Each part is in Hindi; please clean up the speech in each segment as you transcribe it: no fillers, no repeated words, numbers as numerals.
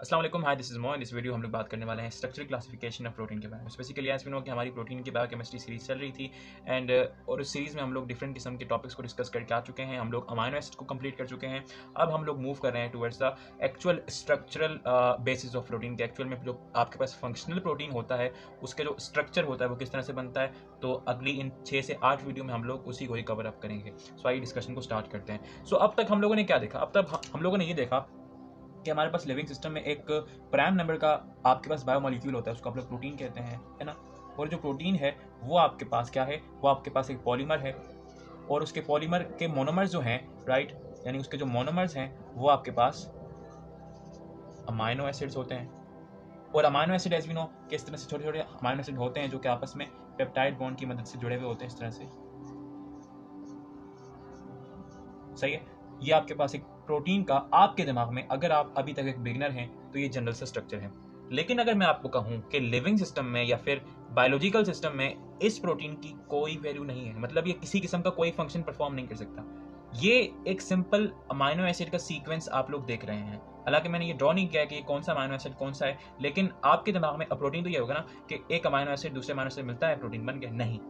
अस्सलाम वालेकुम, हाय दिस इज मोइन। इस वीडियो हम लोग बात करने वाले हैं स्ट्रक्चरल क्लासिफिकेशन ऑफ प्रोटीन के बारे में। बेसिकली एज वी नो कि हमारी प्रोटीन की बायोकेमिस्ट्री सीरीज चल रही थी एंड और उस सीरीज में हम लोग डिफरेंट किस्म के टॉपिक्स को डिस्कस करके आ चुके हैं। हम लोग अमाइनो एसिड को कंप्लीट कर चुके हैं। अब हम लोग मूव कर रहे हैं towards the actual structural basis of protein के। एक्चुअल में जो आपके पास फंक्शनल प्रोटीन होता है उसके जो स्ट्रक्चर होता है वो किस तरह से बनता है, तो अगली इन 6 से 8 वीडियो में हम लोग उसी को ही कवर अप करेंगे। सो आइए डिस्कशन को स्टार्ट करते हैं। सो अब तक हम लोगों ने क्या देखा? अब तक हम लोगों ने ये देखा कि हमारे पास लिविंग सिस्टम में एक प्राइम नंबर का आपके पास बायोमोलिक्यूल होता है, उसको आप लोग प्रोटीन कहते हैं, है ना। और जो प्रोटीन है वो आपके पास क्या है? वो आपके पास एक पॉलीमर है और उसके पॉलीमर के मोनोमर्स जो हैं, राइट, यानी उसके जो मोनोमर्स हैं वो आपके पास अमाइनो एसिड्स होते हैं। और amino acid as we know कि इस तरह से छोटे छोटे अमाइनो एसिड होते हैं जो कि आपस में पेप्टाइड बॉन्ड की मदद से जुड़े हुए होते हैं, इस तरह से। सही है। ये आपके पास एक प्रोटीन का आपके दिमाग में, अगर आप अभी तक एक बिगिनर हैं तो ये जनरल सा स्ट्रक्चर है। लेकिन अगर मैं आपको कहूं कि लिविंग सिस्टम में या फिर बायोलॉजिकल सिस्टम में इस प्रोटीन की कोई वैल्यू नहीं है, मतलब ये किसी किस्म का कोई फंक्शन परफॉर्म नहीं कर सकता, ये एक सिंपल अमाइनो एसिड का सीक्वेंस आप लोग देख रहे हैं। हालांकि मैंने ये ड्रॉ नहीं किया कि ये कौन सा अमाइनो एसिड कौन सा है, लेकिन आपके दिमाग में प्रोटीन तो ये होगा ना कि एक अमाइनो एसिड दूसरे अमाइनो एसिड मिलता है, प्रोटीन बन गया। नहीं,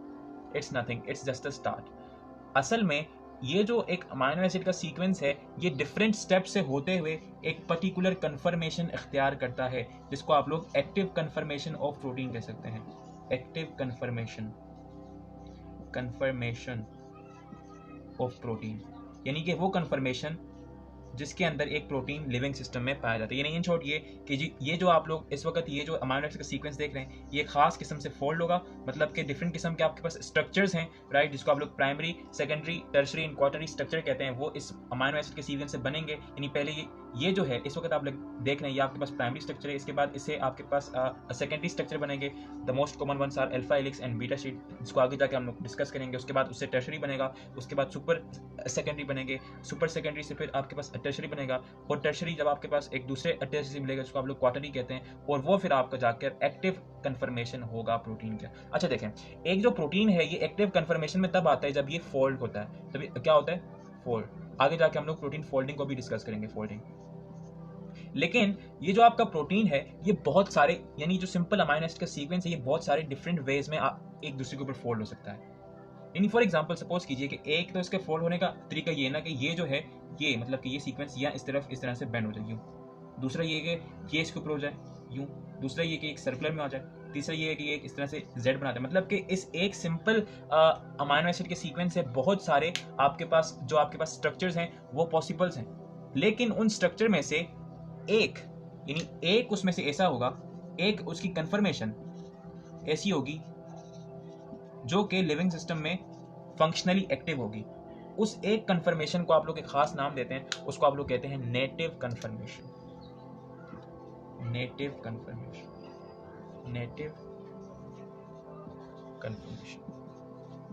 it's nothing, it's just a start. असल में ये जो एक अमाइनो एसिड का सीक्वेंस है ये डिफरेंट स्टेप से होते हुए एक पर्टिकुलर कन्फर्मेशन इख्तियार करता है, जिसको आप लोग एक्टिव कन्फर्मेशन ऑफ प्रोटीन कह सकते हैं। Active conformation conformation of protein, यानी कि वो कन्फर्मेशन जिसके अंदर एक प्रोटीन लिविंग सिस्टम में पाया जाता है। यानी इन शॉर्ट ये कि ये जो आप लोग इस वक्त ये जो अमाइनो एसिड का सीक्वेंस देख रहे हैं ये खास किस्म से फोल्ड होगा, मतलब कि डिफरेंट किस्म के आपके पास स्ट्रक्चर्स हैं, राइट, जिसको आप लोग primary, secondary, tertiary and quaternary structure कहते हैं, वो इस अमाइनो एसिड के सीक्वेंस से बनेंगे। यानी पहले ये जो है इस वक्त आप लोग देख रहे हैं ये आपके पास प्राइमरी स्ट्रक्चर है, इसके बाद इससे आपके पास सेकेंडरी स्ट्रक्चर बनेंगे। The most common ones are alpha helix and beta sheet, जिसको आगे जाके हम लोग डिस्कस करेंगे। उसके बाद उससे टर्शरी बनेगा, उसके बाद सुपर सेकेंडरी बनेंगे, सुपर सेकेंडरी से फिर आपके पास टर्शरी बनेगा, और टर्शरी जब आपके पास एक दूसरे टर्शरी मिलेगा जिसको आप लोग क्वार्टरी कहते हैं, और वो फिर आपका जाकर एक्टिव कन्फर्मेशन होगा प्रोटीन का। अच्छा देखें, एक जो प्रोटीन है ये एक्टिव कन्फर्मेशन में तब आता है जब ये फोल्ड होता है। तब क्या होता है? फोल्ड। आगे जाके हम लोग प्रोटीन फोल्डिंग को भी डिस्कस करेंगे, फोल्डिंग। लेकिन ये जो आपका प्रोटीन है ये बहुत सारे, यानी जो सिंपल अमाइनो एसिड का सीक्वेंस है ये बहुत सारे डिफरेंट वेज में एक दूसरे के ऊपर फोल्ड हो सकता है। यानी फॉर एग्जांपल सपोज कीजिए कि एक तो इसके फोल्ड होने का तरीका ये ना कि ये जो है ये मतलब कि ये सीक्वेंस या इस तरफ इस तरह से बेंड हो जाए यूं, दूसरा ये कि ये इसके ऊपर हो जाए यूं, दूसरा ये कि एक सर्कुलर में आ जाए, तीसरा ये है कि ये इस तरह से जेड बना दे। मतलब कि इस एक सिंपल अमाइनो एसिड के सीक्वेंस से बहुत सारे आपके पास स्ट्रक्चर्स हैं वो पॉसिबल्स हैं। लेकिन उन स्ट्रक्चर में से एक, यानी एक उसमें से ऐसा होगा, एक उसकी कंफर्मेशन ऐसी होगी जो कि लिविंग सिस्टम में फंक्शनली एक्टिव होगी। उस एक कंफर्मेशन को आप लोग एक खास नाम देते हैं, उसको आप लोग कहते हैं native confirmation. Native confirmation, native confirmation.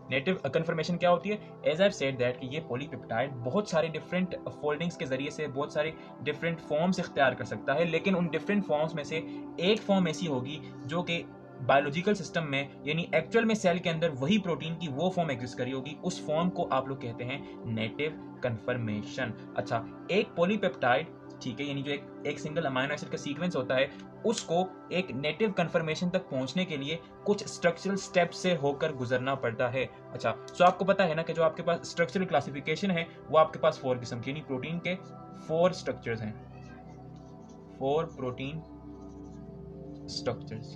Native confirmation क्या होती है? एज आई सेड दैट कि ये पॉलीपेप्टाइड बहुत सारे डिफरेंट फोल्डिंग्स के जरिए से बहुत सारे डिफरेंट फॉर्म्स इख्तियार कर सकता है, लेकिन उन डिफरेंट फॉर्म्स में से एक फॉर्म ऐसी होगी जो कि बायोलॉजिकल सिस्टम में, यानी एक्चुअल में सेल के अंदर वही प्रोटीन की वो फॉर्म एग्जिस्ट करी होगी, उस फॉर्म को आप लोग कहते हैं नेटिव कंफर्मेशन। अच्छा, एक पॉलीपेप्टाइड, ठीक है, यानी जो एक सिंगल अमाइनो एसिड का सीक्वेंस होता है उसको एक नेटिव कंफर्मेशन तक पहुंचने के लिए कुछ स्ट्रक्चरल स्टेप से होकर गुजरना पड़ता है। अच्छा, सो आपको पता है ना कि जो आपके पास स्ट्रक्चरल क्लासिफिकेशन है वो आपके पास 4 किस्म की, यानी प्रोटीन के 4 स्ट्रक्चर्स हैं, 4 प्रोटीन स्ट्रक्चर्स।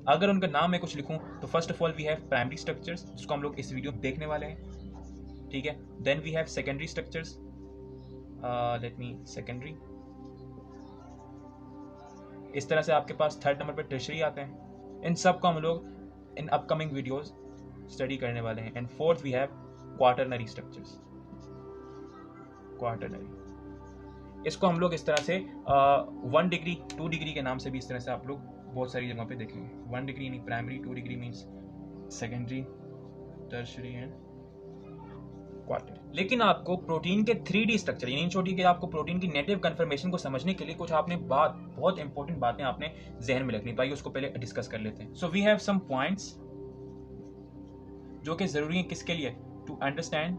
अगर उनका नाम मैं कुछ लिखूं तो first of all we have primary structures, जिसको हम लोग इस वीडियो में देखने वाले हैं, ठीक है। Then we have secondary structures, let me secondary. इस तरह से आपके पास थर्ड नंबर पर टर्शरी आते हैं। इन सब को हम लोग इन अपकमिंग वीडियोस स्टडी करने वाले हैं। And fourth we have quaternary structures. Quaternary, इसको हम लोग इस तरह से 1 डिग्री 2 डिग्री के नाम से भी इस तरह से आप लोग बहुत सारी जगहों पे देखेंगे। 1 डिग्री यानी primary, 2 degree means secondary, tertiary and quarter. लेकिन आपको प्रोटीन के 3D स्ट्रक्चर, यानी छोटी कि आपको प्रोटीन की नेटिव कंफर्मेशन को समझने के लिए कुछ आपने बहुत इंपॉर्टेंट बातें आपने जहन में रखनी, तो आइए उसको पहले डिस्कस कर लेते हैं। So we have some points जो कि जरूरी है किसके लिए? टू अंडरस्टैंड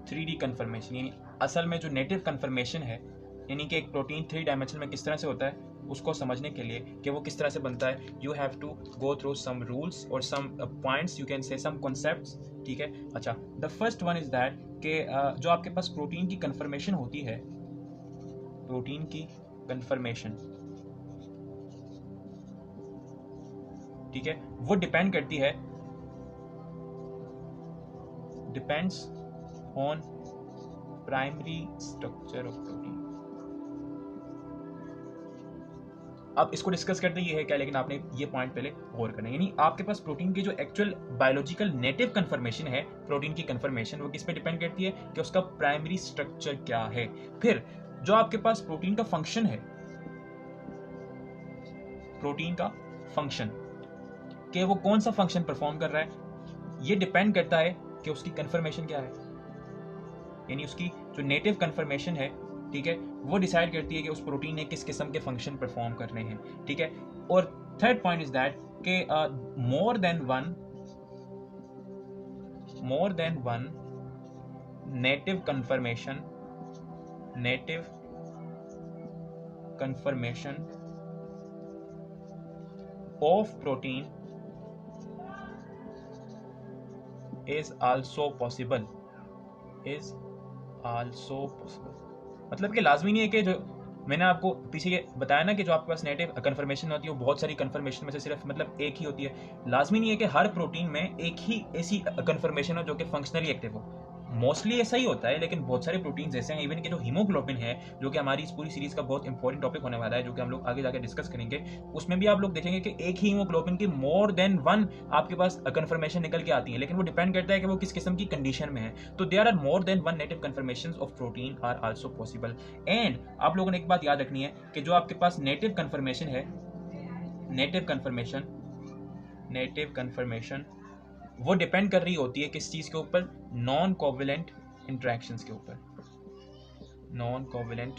3D कंफर्मेशन, यानी असल में जो नेटिव कंफर्मेशन है यानी कि एक प्रोटीन 3 डायमेंशन में किस तरह से होता है उसको समझने के लिए कि वो किस तरह से बनता है, you have to go through some rules और some points, you can say some concepts, ठीक है। अच्छा, the first one is that कि जो आपके पास प्रोटीन की कन्फर्मेशन होती है, प्रोटीन की कन्फर्मेशन, ठीक है, वो डिपेंड करती है, depends on primary structure of protein. अब इसको डिस्कस करते ये है क्या, लेकिन आपने ये पॉइंट पहले गौर करना है, यानी आपके पास प्रोटीन की जो एक्चुअल बायोलॉजिकल नेटिव कन्फर्मेशन है, प्रोटीन की कन्फर्मेशन वो किस पे डिपेंड करती है कि उसका प्राइमरी स्ट्रक्चर क्या है। फिर जो आपके पास प्रोटीन का फंक्शन है, प्रोटीन का फंक्शन कि वो कौन सा फंक्शन परफॉर्म कर रहा है, ये डिपेंड करता है कि उसकी कन्फर्मेशन क्या है, यानी उसकी जो नेटिव कन्फर्मेशन है, ठीक है, वो डिसाइड करती है कि उस प्रोटीन ने किस किस्म के फंक्शन परफॉर्म करने हैं, ठीक है। और थर्ड पॉइंट इज दैट कि मोर than one native confirmation of protein is also possible, मतलब कि लाजमी नहीं है कि जो मैंने आपको पीछे ये बताया ना कि जो आपके पास नेटिव कन्फर्मेशन होती है वो बहुत सारी कन्फर्मेशन में से सिर्फ मतलब एक ही होती है, लाजमी नहीं है कि हर प्रोटीन में एक ही ऐसी कन्फर्मेशन हो जो कि फंक्शनली एक्टिव हो। मोस्टली ऐसा ही होता है, लेकिन बहुत सारे प्रोटीन्स ऐसे हैं, इवन कि जो हीमोग्लोबिन है, जो कि हमारी इस पूरी सीरीज का बहुत इंपॉर्टेंट टॉपिक होने वाला है, जो कि हम लोग आगे जाकर डिस्कस करेंगे, उसमें भी आप लोग देखेंगे कि एक ही हीमोग्लोबिन की मोर देन वन आपके पास कन्फर्मेशन निकल के आती है, लेकिन वो डिपेंड करता है कि वो किस किस्म की कंडीशन में है। तो there are more than one native confirmation of protein are also possible. And आप लोगों ने एक बात याद रखनी है कि जो आपके पास नेटिव कन्फर्मेशन है, नेटिव कन्फर्मेशन वो डिपेंड कर रही होती है किस चीज के ऊपर, नॉन कोवेलेंट इंटरेक्शंस के ऊपर, नॉन कोवेलेंट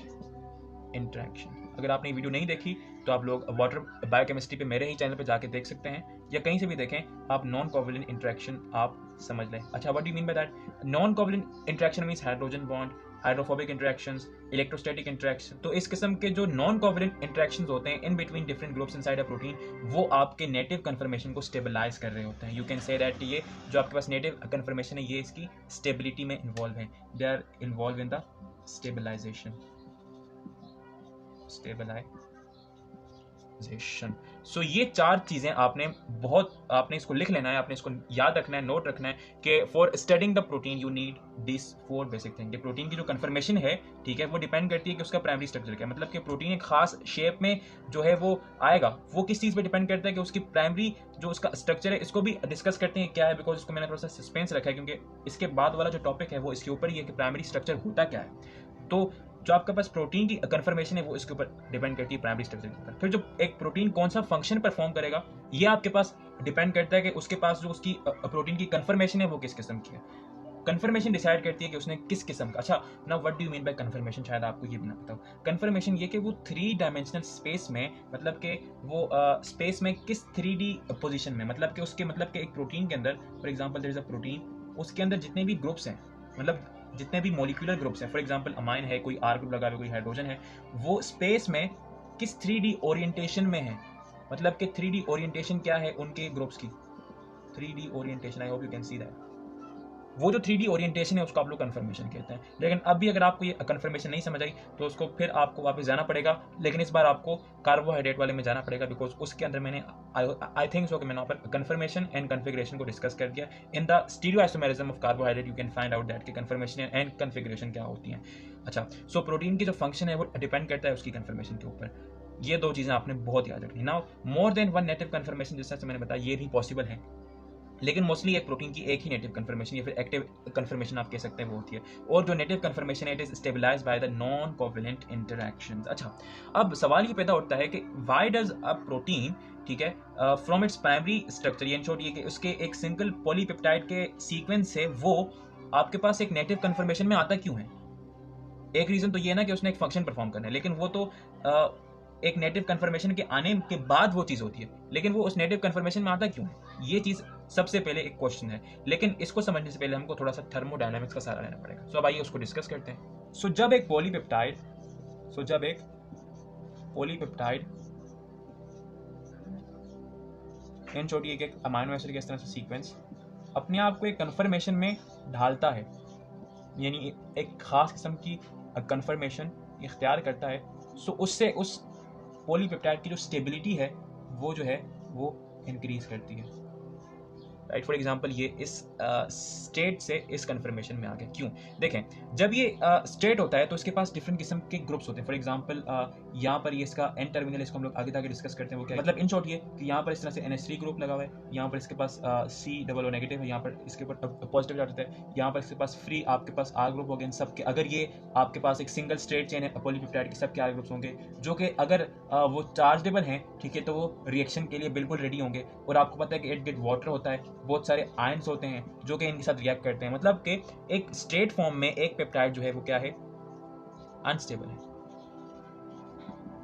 इंटरेक्शन। अगर आपने वीडियो नहीं देखी तो आप लोग वाटर बायोकेमिस्ट्री पे मेरे ही चैनल पे जाके देख सकते हैं, या कहीं से भी देखें आप, नॉन कोवेलेंट इंटरेक्शन आप समझ लें। अच्छा, what do you mean by that? Non covalent interaction means hydrogen bond, hydrophobic interactions, electrostatic interaction. तो इस किस्म के जो नॉन कोवेलेंट इंटरेक्शंस होते हैं in between different groups inside a protein, वो आपके नेटिव कन्फर्मेशन को स्टेबलाइज कर रहे होते हैं। यू कैन से दैट ये जो आपके पास नेटिव कन्फर्मेशन है ये इसकी स्टेबिलिटी में इन्वॉल्व है, they are involved in the stabilization. So ये चार चीजें आपने इसको लिख लेना है, आपने इसको याद रखना है, नोट रखना है कि for studying the protein you need this four basic thing. Protein की जो कन्फर्मेशन है, ठीक है, वो डिपेंड करती है कि उसका प्राइमरी स्ट्रक्चर क्या है, मतलब कि प्रोटीन एक खास शेप में जो है वो आएगा, वो किस चीज पे डिपेंड करता है कि उसकी प्राइमरी जो उसका स्ट्रक्चर है। इसको भी डिस्कस करते हैं क्या है, बिकॉज इसको मैंने थोड़ा सा सस्पेंस रखा है, क्योंकि इसके बाद वाला जो टॉपिक है वो इसके ऊपर ही है कि प्राइमरी स्ट्रक्चर होता क्या है। तो जो आपके पास प्रोटीन की कन्फर्मेशन है वो इसके ऊपर डिपेंड करती है प्राइमरी स्ट्रक्चर के ऊपर। फिर जो एक प्रोटीन कौन सा फंक्शन परफॉर्म करेगा ये आपके पास डिपेंड करता है कि उसके पास जो उसकी प्रोटीन की कन्फर्मेशन है वो किस किस्म की है। कन्फर्मेशन डिसाइड करती है कि उसने किस किस्म का। अच्छा, now what do you mean by confirmation, शायद आपको ये भी ना पता हो। कन्फर्मेशन ये कि वो 3 डायमेंशनल स्पेस में, मतलब कि वो स्पेस में किस 3D पोजीशन में, मतलब कि उसके मतलब कि एक प्रोटीन के अंदर, for example there is a protein, उसके अंदर जितने भी ग्रुप्स हैं, मतलब जितने भी मॉलिक्यूलर ग्रुप्स हैं, फॉर एग्जांपल अमाइन है, कोई R ग्रुप लगा हुआ, कोई हाइड्रोजन है, वो स्पेस में किस 3D ओरिएंटेशन में है, मतलब कि 3D ओरिएंटेशन क्या है उनके ग्रुप्स की, 3D orientation. I hope you can see that. वो जो 3D ओरिएंटेशन है उसको आप लोग कन्फर्मेशन कहते हैं। लेकिन अब भी अगर आपको ये कन्फर्मेशन नहीं समझ आई तो उसको फिर आपको वापस जाना पड़ेगा, लेकिन इस बार आपको कार्बोहाइड्रेट वाले में जाना पड़ेगा, बिकॉज उसके अंदर मैंने आई थिंक सो कि मैंने वहाँ पर कन्फर्मेशन एंड कन्फिग्रेशन को डिस्कस कर दिया। In the stereoisomerism of carbohydrate you can find out that कि कन्फर्मेशन एंड कन्फिग्रेशन क्या होती हैं। अच्छा, सो प्रोटीन की जो फंक्शन है वो डिपेंड करता है उसकी कन्फर्मेशन के ऊपर। ये दो चीज़ें आपने बहुत याद रखनी। Now more than one native confirmation, जैसा मैंने बताया, ये भी पॉसिबल है, लेकिन मोस्टली एक प्रोटीन की एक ही नेटिव कन्फर्मेशन या फिर एक्टिव कन्फर्मेशन आप कह सकते हैं वो होती है, और जो नेटिव कन्फर्मेशन है it is stabilized by the non covalent interactions. अच्छा, अब सवाल ये पैदा होता है कि व्हाई डज अ प्रोटीन, ठीक है, फ्रॉम इट्स प्राइमरी स्ट्रक्चर, यानी छोड़िए कि उसके एक सिंगल पॉलीपेप्टाइड के सीक्वेंस से वो आपके पास एक नेटिव कन्फर्मेशन में आता क्यों है? एक रीजन तो ये है ना कि उसने एक फंक्शन परफॉर्म करना है, लेकिन वो तो एक नेटिव कन्फर्मेशन के आने के बाद वो चीज होती है, लेकिन वो उस नेटिव कन्फर्मेशन में आता क्यों है? ये चीज सबसे पहले एक क्वेश्चन है, लेकिन इसको समझने से पहले हमको थोड़ा सा थर्मोडायनामिक्स का सहारा लेना पड़ेगा। सो अब आइए उसको डिस्कस करते हैं। सो जब एक पॉलीपेप्टाइड सो जब एक पॉलीपेप्टाइड इन छोटी एक अमाइनो एसिड के इस तरह से सीक्वेंस अपने आप को एक कन्फर्मेशन में ढालता है, यानी एक खास किस्म की कन्फर्मेशन इख्तियार करता है, सो उससे उस पॉलीपेप्टाइड की जो स्टेबिलिटी है वो जो है वो इंक्रीज करती है। राइट, फॉर एग्जाम्पल ये इस स्टेट से इस कन्फर्मेशन में आ गया। क्यों? देखें, जब ये स्टेट होता है तो इसके पास डिफरेंट किस्म के ग्रुप्स होते हैं। फॉर एग्जाम्पल यहाँ पर ये इसका एन टर्मिनल, इसको हम लोग आगे डिस्कस करते हैं वो क्या है। मतलब इन शॉर्ट ये कि यहाँ पर इस तरह से NH3 ग्रुप लगा हुआ है, यहाँ पर इसके पास COO नेगेटिव है, यहाँ पर इसके ऊपर पॉजिटिव चार्ज होता है, यहाँ पर इसके पास फ्री आपके पास R ग्रुप हो गए। इन सब के अगर ये आपके पास एक सिंगल स्टेट चेन है पॉलीपेप्टाइड के, सबके R ग्रुप्स होंगे जो कि अगर वो चार्जेबल हैं, ठीक है, तो वो रिएक्शन के लिए बिल्कुल रेडी होंगे। और आपको पता है कि इर्द गिर्द वाटर होता है, बहुत सारे आयंस होते हैं जो कि इनके साथ रिएक्ट करते हैं। मतलब कि एक स्टेट फॉर्म में एक पेप्टाइड जो है वो क्या है, अनस्टेबल है।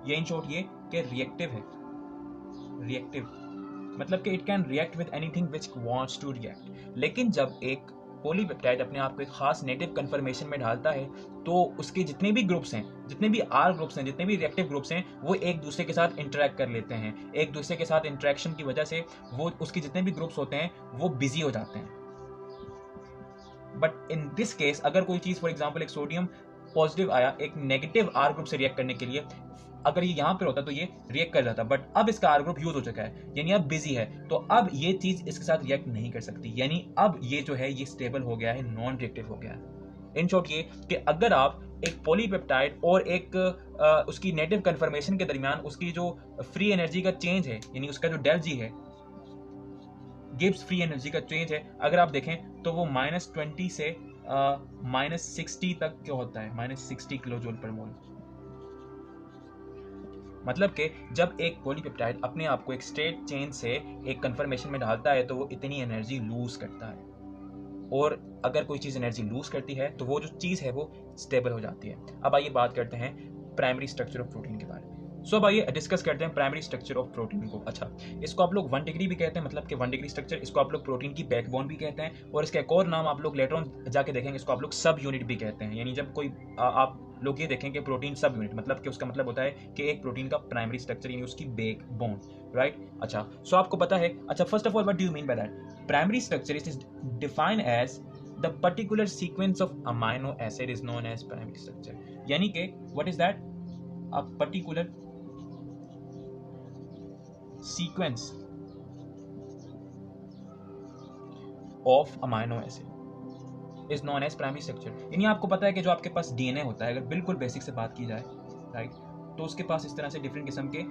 ये इन शॉर्ट ये कि रिएक्टिव है। रिएक्टिव मतलब कि it can react with anything which wants to react. लेकिन जब एक पॉलीपेप्टाइड अपने आप को एक खास नेटिव कन्फर्मेशन में ढालता है तो उसके जितने भी ग्रुप्स हैं, जितने भी R ग्रुप्स हैं, जितने भी रिएक्टिव ग्रुप्स हैं, वो एक दूसरे के साथ इंटरेक्ट कर लेते हैं। एक दूसरे के साथ इंटरेक्शन की वजह से वो उसके जितने भी ग्रुप्स होते हैं वो बिजी हो जाते हैं। बट इन दिस केस अगर कोई चीज फॉर एग्जाम्पल एक सोडियम पॉजिटिव आया एक नेगेटिव R ग्रुप से रिएक्ट करने के लिए, अगर ये यहाँ पर होता तो ये रिएक्ट कर जाता, बट अब इसका R ग्रुप यूज हो चुका है, यानी अब बिजी है, तो अब ये चीज इसके साथ रिएक्ट नहीं कर सकती, यानी अब ये जो है ये स्टेबल हो गया है, नॉन रिएक्टिव हो गया है। इन शॉर्ट ये कि अगर आप एक पॉलीपेप्टाइड और एक उसकी नेटिव कन्फर्मेशन के दरमियान उसकी जो फ्री एनर्जी का चेंज है, यानी उसका जो डेल जी है, गिब्स फ्री एनर्जी का चेंज है, अगर आप देखें तो वो -20 से -60 तक क्या होता है, -60 किलो जूल पर मोल। मतलब कि जब एक पॉलीपेप्टाइड अपने आप को एक स्टेट चेंज से एक कन्फर्मेशन में ढालता है तो वो इतनी एनर्जी लूज करता है, और अगर कोई चीज़ एनर्जी लूज करती है तो वो जो चीज़ है वो स्टेबल हो जाती है। अब आइए बात करते हैं प्राइमरी स्ट्रक्चर ऑफ प्रोटीन के बारे में। सो अब आइए डिस्कस करते हैं प्राइमरी स्ट्रक्चर ऑफ प्रोटीन को। अच्छा, इसको आप लोग 1 डिग्री भी कहते हैं, मतलब कि 1 डिग्री स्ट्रक्चर, इसको आप लोग प्रोटीन की बैकबोन भी कहते हैं, और इसका एक और नाम आप लोग लेटर ऑन जाके देखेंगे, इसको आप लोग सब यूनिट भी कहते हैं। यानी जब कोई आप लोग ये देखेंगे प्रोटीन सब यूनिट, मतलब कि उसका मतलब होता है कि एक प्रोटीन का प्राइमरी स्ट्रक्चर यानी उसकी बैकबोन, राइट। अच्छा, सो आपको पता है, अच्छा first of all what do you mean by that? Primary structure is defined as the particular sequence of amino acid is known as primary structure। यानी कि what is that? A particular sequence of amino acid is known as primary structure। यानी आपको पता है कि जो आपके पास DNA होता है, अगर बिल्कुल बेसिक से बात की जाए, राइट, तो उसके पास इस तरह से डिफरेंट किस्म के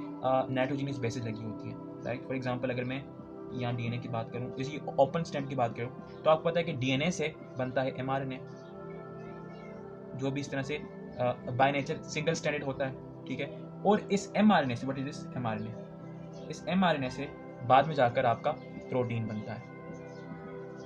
नाइट्रोजनस बेसिस लगी होती है, राइट। फॉर एग्जांपल अगर मैं यहाँ DNA की बात करूँ, इसी ओपन स्टैंड की बात करूँ, तो आपको पता है कि DNA से बनता है mRNA, जो भी इस तरह से बाय नेचर सिंगल स्टैंडर्ड होता है, ठीक है। और इस mRNA से, व्हाट इज दिस mRNA, इस mRNA से बाद में जाकर आपका प्रोटीन बनता है।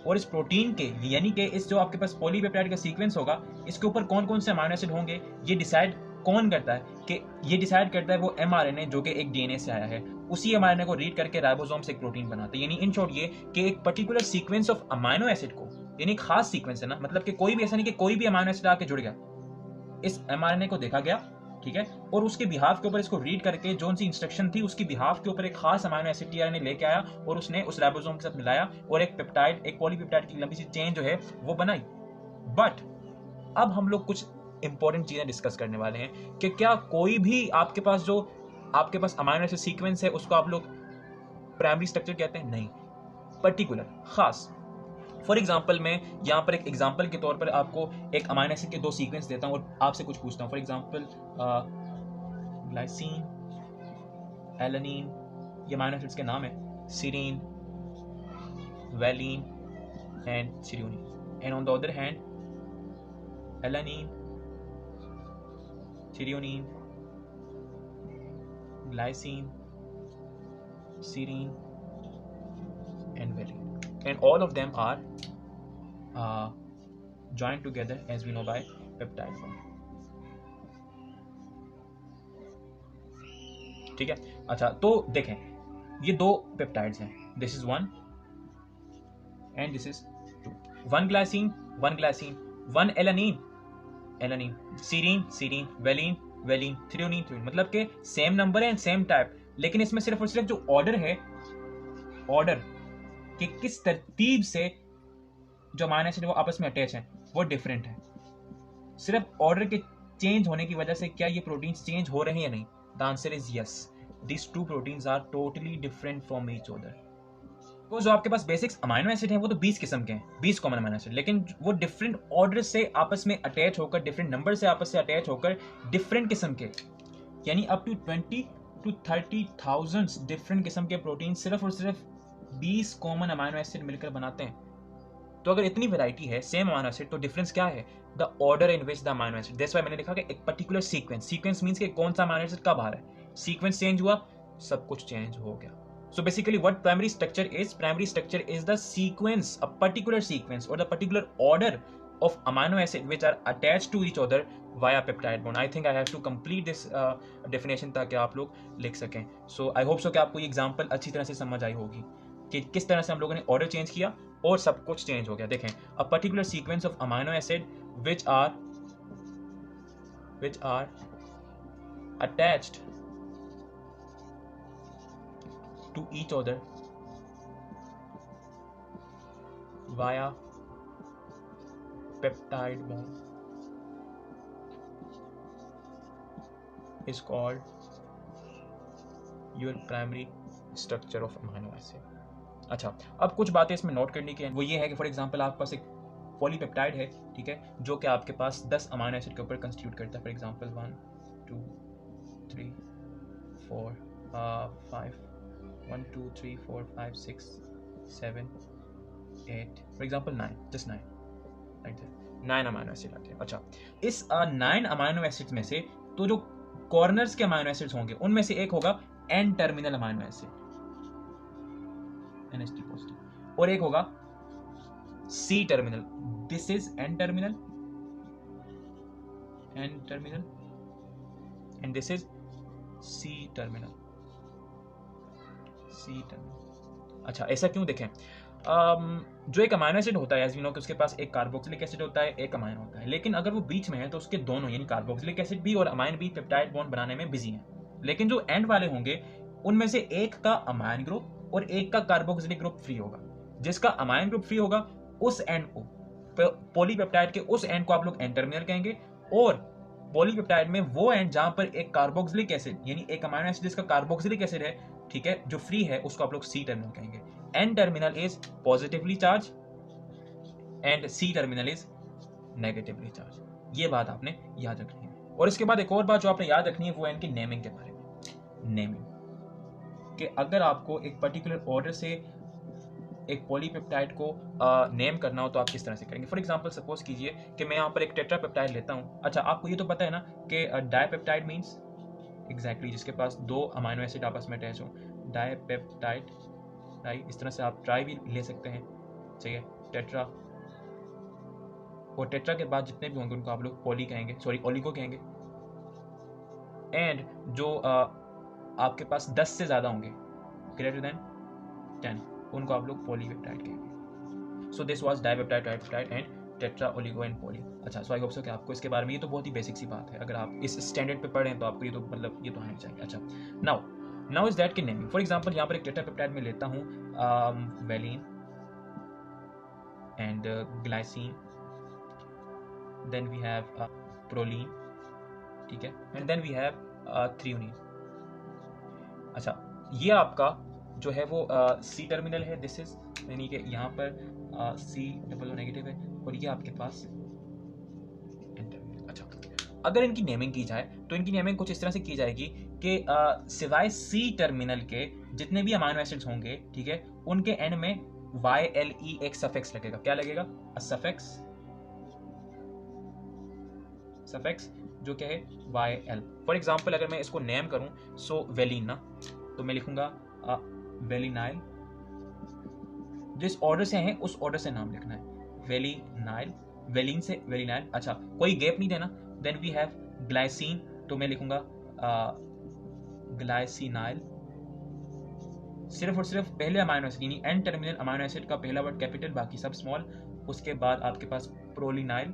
और इस प्रोटीन के यानी कि इस जो आपके पास पॉलीपेप्टाइड का सीक्वेंस होगा, इसके ऊपर कौन कौन से अमाइनो एसिड होंगे, ये डिसाइड कौन करता है? कि ये डिसाइड करता है वो mRNA जो कि एक DNA से आया है, उसी mRNA को रीड करके राइबोसोम से एक प्रोटीन बनाता है। यानी इन शॉर्ट ये कि एक particular sequence of amino acid को, यानी खास सीक्वेंस है ना, मतलब कि कोई भी ऐसा नहीं कि कोई भी अमाइनो एसिड आके जुड़ गया, इस mRNA को देखा गया, ठीक है, और उसके बिहाफ के ऊपर इसको रीड करके जो सी इंस्ट्रक्शन थी उसकी बिहाफ के ऊपर एक खास अमाइनो एसिड tRNA लेके आया और उसने उस राइबोसोम के साथ मिलाया और एक पेप्टाइड, एक पॉलीपेप्टाइड की लंबी सी चेन जो है वो बनाई। बट अब हम लोग कुछ इंपॉर्टेंट चीजें डिस्कस करने वाले हैं कि क्या कोई भी आपके पास जो आपके पास अमाइनो एसिड सीक्वेंस है उसको आप लोग प्राइमरी स्ट्रक्चर कहते हैं? नहीं, पर्टिकुलर, खास। फॉर एग्जाम्पल मैं यहाँ पर एक एग्जाम्पल के तौर पर आपको एक अमाइनो एसिड के 2 सीक्वेंस देता हूँ और आपसे कुछ पूछता हूँ। फॉर एग्जाम्पल ग्लाइसिन, एलानिन, ये अमाइनो एसिड्स के नाम है, serine, valine and threonine. And on the other hand alanine, threonine, glycine, serine and valine, and all of them are joined together as we know by peptide bond। ठीक है, अच्छा तो देखें ये 2 पेप्टाइड्स हैं, this is 1 and this is 2, 1 glycine 1 glycine, 1 alanine alanine, serine serine, valine valine, threonine, threonine, मतलब के सेम नंबर है एंड सेम टाइप, लेकिन इसमें सिर्फ और सिर्फ जो ऑर्डर है, ऑर्डर कि किस तरतीब से जो अमाइनो एसिड वो आपस में अटैच हैं वो डिफरेंट है। सिर्फ ऑर्डर के चेंज होने की वजह से क्या ये प्रोटीन्स चेंज हो रहे हैं या नहीं? The answer is yes, this two proteins are totally different from each other. वो जो आपके पास बेसिक्स अमाइनो एसिड हैं वो तो 20 किस्म के हैं, 20 कॉमन अमाइनो एसिड, लेकिन वो डिफरेंट ऑर्डर से आपस में अटैच होकर, डिफरेंट नंबर से आपस से अटैच होकर डिफरेंट किस्म के, यानी अप टू 20 to 30,000 डिफरेंट किस्म के प्रोटीन सिर्फ और सिर्फ 20 कॉमन अमाइनो एसिड मिलकर बनाते हैं। तो अगर इतनी वैरायटी है सेम अमाइनो एसिड, तो डिफरेंस क्या है? The order in which the amino acid. That's why मैंने लिखा कि एक पर्टिकुलर सीक्वेंस, सीक्वेंस मींस कि कौन सा अमाइनो एसिड कब आ रहा है, सीक्वेंस चेंज हुआ, सब कुछ चेंज हो गया। So basically what primary structure is? Primary structure is the sequence, a particular sequence or the particular order of amino acid which are attached to each other via peptide bond. I think I have to complete this definition ताकि आप लोग लिख सकें। So I hope so कि आपको ये एग्जाम्पल अच्छी तरह से समझ आई होगी कि किस तरह से हम लोगों ने ऑर्डर चेंज किया और सब कुछ चेंज हो गया। देखें, a particular sequence of amino acid which are attached to each other via peptide bond is called your primary structure of amino acid। अच्छा, अब कुछ बातें इसमें नोट करने की हैं, वो ये है कि फॉर एग्जांपल आपके पास एक पॉलीपेप्टाइड है, ठीक है, जो कि आपके पास 10 अमाइनो एसिड के ऊपर कंस्टिट्यूट करता है। For example 1 2 3 4 5 1 2 3 4 5 6 7 8, for example 9, just 9 like that, 9 amino acid आते हैं। अच्छा, इस 9 अमाइनो एसिड्स में से तो जो कॉर्नर्स के अमाइनो एसिड्स होंगे उनमें से एक होगा N terminal amino acid, NH3 positive, और एक होगा C terminal, this is N terminal and this is C terminal. अच्छा, ऐसा क्यों? देखें, जो एक अमाइनो एसिड होता है एज वी नो कि उसके पास एक कार्बोक्सिलिक एसिड होता है, एक अमाइन होता है, लेकिन अगर वो बीच में है तो उसके दोनों यानी कार्बोक्सिलिक एसिड भी और अमाइन भी पेप्टाइड बॉन्ड बनाने में बिजी हैं। लेकिन जो एंड वाले होंगे उनमें से एक का अमाइन ग्रुप और एक का कार्बोक्सिलिक ग्रुप फ्री होगा। जिसका अमाइन ग्रुप फ्री होगा उस एंड को, पॉलीपेप्टाइड के उस एंड को आप लोग एन टर्मिनल कहेंगे, और पॉलीपेप्टाइड में वो एंड जहां पर एक कार्बोक्सिलिक एसिड यानी एक अमाइनो एसिड जिसका कार्बोक्सिलिक एसिड है, ठीक है, जो फ्री है, उसको आप लोग सी टर्मिनल कहेंगे। N terminal is positively charge and C terminal is negatively charge. ये बात आपने याद रखनी है। और इसके बाद एक और बात जो आपने याद रखनी है वो है इनकी नेमिंग के बारे में। नेमिंग कि अगर आपको एक पर्टिकुलर ऑर्डर से एक पॉलीपेप्टाइड को नेम करना हो तो आप किस तरह से करेंगे। फॉर एग्जांपल सपोज कीजिए कि मैं यहाँ पर एक टेट्रापेप्टाइड लेता हूँ। अच्छा, आपको ये तो पता है ना कि डाइपेप्टाइड मीन्स एग्जैक्टली जिसके पास 2 अमाइनो एसिड आपस में अटैच हो, डाइपेप्टाइड, राइट। इस तरह से आप ट्राई भी ले सकते हैं, ठीक है, टेट्रा, और टेट्रा के बाद जितने भी होंगे उनको आप लोग पॉली कहेंगे, सॉरी ओलिगो कहेंगे। एंड जो आपके पास 10 से ज़्यादा होंगे, ग्रेटर देन 10, उनको आप लोग पॉलीपेप्टाइड कहेंगे। So this was dipeptide, tripeptide and tetra, oligo and poly. अच्छा, सो आई होप सो कि आपको इसके बारे में, ये तो बहुत ही बेसिक सी बात है, अगर आप इस स्टैंडर्ड पे पढ़ें तो आपको ये तो मतलब ये तो आना चाहिए। अच्छा, नाउ इज दैट की नेमिंग। फॉर एग्जांपल यहाँ पर एक टेट्रापेप्टाइड में लेता हूँ valine and glycine, then we have proline, ठीक है, and then we have threonine. अच्छा, ये आपका जो है वो सी टर्मिनल है, दिस इज, यानी कि यहाँ पर सी डबल नेगेटिव है, और ये आपके पास एन टर्मिनल। अच्छा, अगर इनकी नेमिंग की जाए तो इनकी नेमिंग कुछ इस तरह से की जाएगी कि सिवाय सी टर्मिनल के जितने भी अमाइनो एसिड्स होंगे, ठीक है, उनके एंड में YLE एक सफिक्स लगेगा। क्या लगेगा? अ सफिक्स जो क्या है YL। फॉर एग्जाम्पल अगर मैं इसको नेम करूं, सो वेलिन ना, तो मैं लिखूंगा वेलिनाइल, जिस ऑर्डर से है उस ऑर्डर से नाम लिखना है, वेलिनाइल, वेलिन से वेलिनाइल। अच्छा, कोई गैप नहीं देना। देन वी हैव ग्लाइसिन, तो मैं लिखूंगा ग्लाइसिनाइल, सिर्फ और सिर्फ पहले अमाइनो एसिड यानी एन टर्मिनल अमाइनो एसिड का पहला वर्ड कैपिटल, बाकी सब स्मॉल। उसके बाद आपके पास प्रोलिनाइल,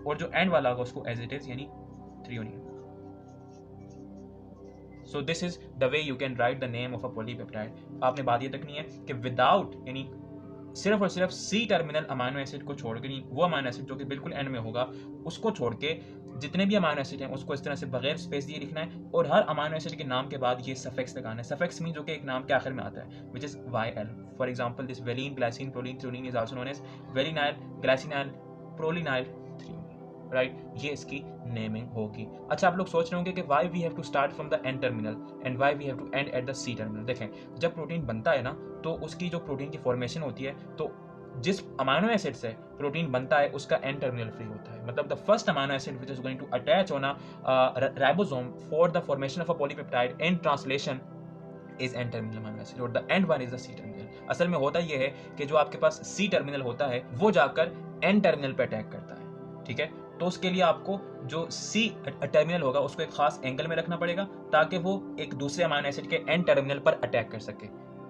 और जो एंड वाला होगा उसको एज इट इज यानी threonine. So this is the way you can write the name of a polypeptide. आपने बात ये तकनी है कि विदाउट यानी सिर्फ और सिर्फ सी टर्मिनल अमाइनो एसिड को छोड़ के, वो अमाइनो एसिड जो कि बिल्कुल एंड में होगा उसको छोड़ के जितने भी अमाइनो एसिड हैं उसको इस तरह से बगैर स्पेस दिए लिखना है, और हर अमाइनो एसिड के नाम के बाद ये सफिक्स लगाना है। सफिक्स मीन जो कि एक नाम के आखिर में आता है, which is YL। For example this valine, glycine, proline, threonine is also known as valinyl, glycinyl, prolinyl, threonine, right. ये इसकी नेमिंग होगी। अच्छा, आप लोग सोच रहे होंगे कि why we have to start from the N terminal and why we have to end at the C terminal. देखें, जब प्रोटीन बनता है ना तो उसकी जो प्रोटीन की फॉर्मेशन होती है, तो जिस अमाइनो एसिड से प्रोटीन बनता है उसका एन टर्मिनल फ्री होता है। मतलब the first amino acid which is going to attach on a ribosome for the formation of a polypeptide in translation is N terminal amino acid, और the end one is the C terminal. असल में होता यह है कि जो आपके पास सी टर्मिनल होता है वो जाकर एन टर्मिनल पे अटैक करता है, ठीक है। तो उसके लिए आपको जो सी टर्मिनल होगा उसको एक खास एंगल में रखना पड़ेगा ताकि वो एक दूसरे अमाइनो एसिड के एन टर्मिनल पर अटैक कर सके।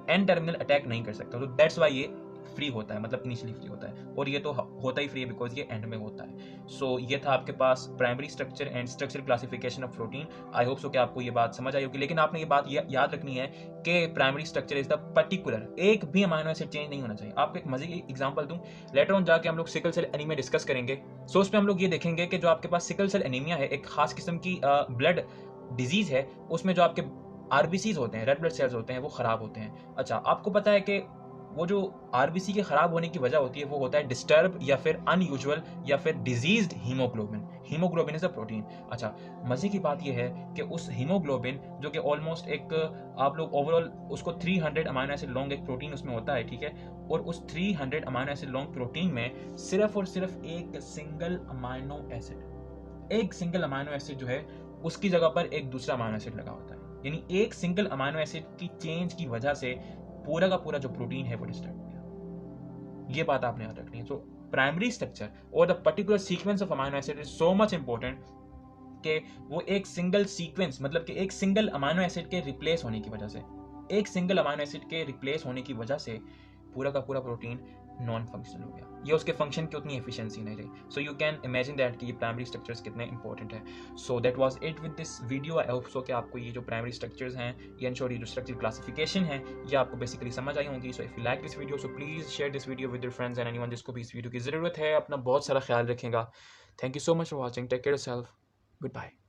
एन टर्मिनल अटैक नहीं कर सकता, तो दैट्स वाई ये फ्री होता है, मतलब इनिशियली फ्री होता है, और ये तो होता ही फ्री है बिकॉज ये एंड में होता है। सो ये था आपके पास primary structure and structure classification of protein. I hope so कि आपको ये बात समझ आई होगी, लेकिन आपने ये बात याद रखनी है कि primary structure is the particular, एक भी अमाइनो एसिड चेंज नहीं होना चाहिए। आपको एक मजे की एग्जांपल दूं, लेटर ऑन जाके हम लोग सिकल सेल एनीमिया डिस्कस करेंगे। सो उसमें हम लोग ये देखेंगे कि जो आपके पास सिकल सेल एनीमिया है, एक खास किस्म की ब्लड डिजीज है, उसमें जो आपके आरबीसीज होते हैं, रेड ब्लड सेल्स होते हैं, वो खराब होते हैं। अच्छा, आपको पता है कि वो जो आरबीसी के खराब होने की वजह होती है वो होता है डिस्टर्ब या फिर अनयूजुअल या फिर diseased haemoglobin. Haemoglobin is a protein. अच्छा, मजे की बात यह है कि उस हीमोग्लोबिन जो कि ऑलमोस्ट एक आप लोग ओवरऑल उसको 300 अमाइनो एसिड लॉन्ग एक प्रोटीन उसमें होता है, ठीक है, और उस 300 अमाइनो एसिड लॉन्ग प्रोटीन में सिर्फ और सिर्फ एक सिंगल अमाइनो एसिड जो है उसकी जगह पर एक दूसरा अमाइनो एसिड लगा होता है। यानी एक सिंगल अमाइनो एसिड की चेंज की वजह से पूरा का पूरा जो प्रोटीन है वो डिस्टर्ब हो गया। ये बात आपने याद रखनी है। सो प्राइमरी स्ट्रक्चर और the particular sequence of amino acid is so much important कि वो एक सिंगल सीक्वेंस, मतलब कि एक सिंगल अमाइनो एसिड के रिप्लेस होने की वजह से, एक सिंगल अमाइनो एसिड के रिप्लेस होने की वजह से पूरा का पूरा प्रोटीन नॉन फंक्शनल हो गया, ये उसके फंक्शन की उतनी एफिशिएंसी नहीं रही। So you can imagine that कि ये प्राइमरी स्ट्रक्चर्स कितने इंपॉर्टेंट है। So that was it with this video. I hope so कि आपको ये जो प्राइमरी स्ट्रक्चर्स हैं, ये इंश्योर ये जो स्ट्रक्चर क्लासिफिकेशन है, ये आपको बेसिकली समझ आई होंगी। So if you like this video so please share this video with your friends and anyone जिसको भी इस वीडियो की जरूरत है। अपना बहुत सारा ख्याल रखेगा। Thank you so much for watching. Take care yourself. Good bye.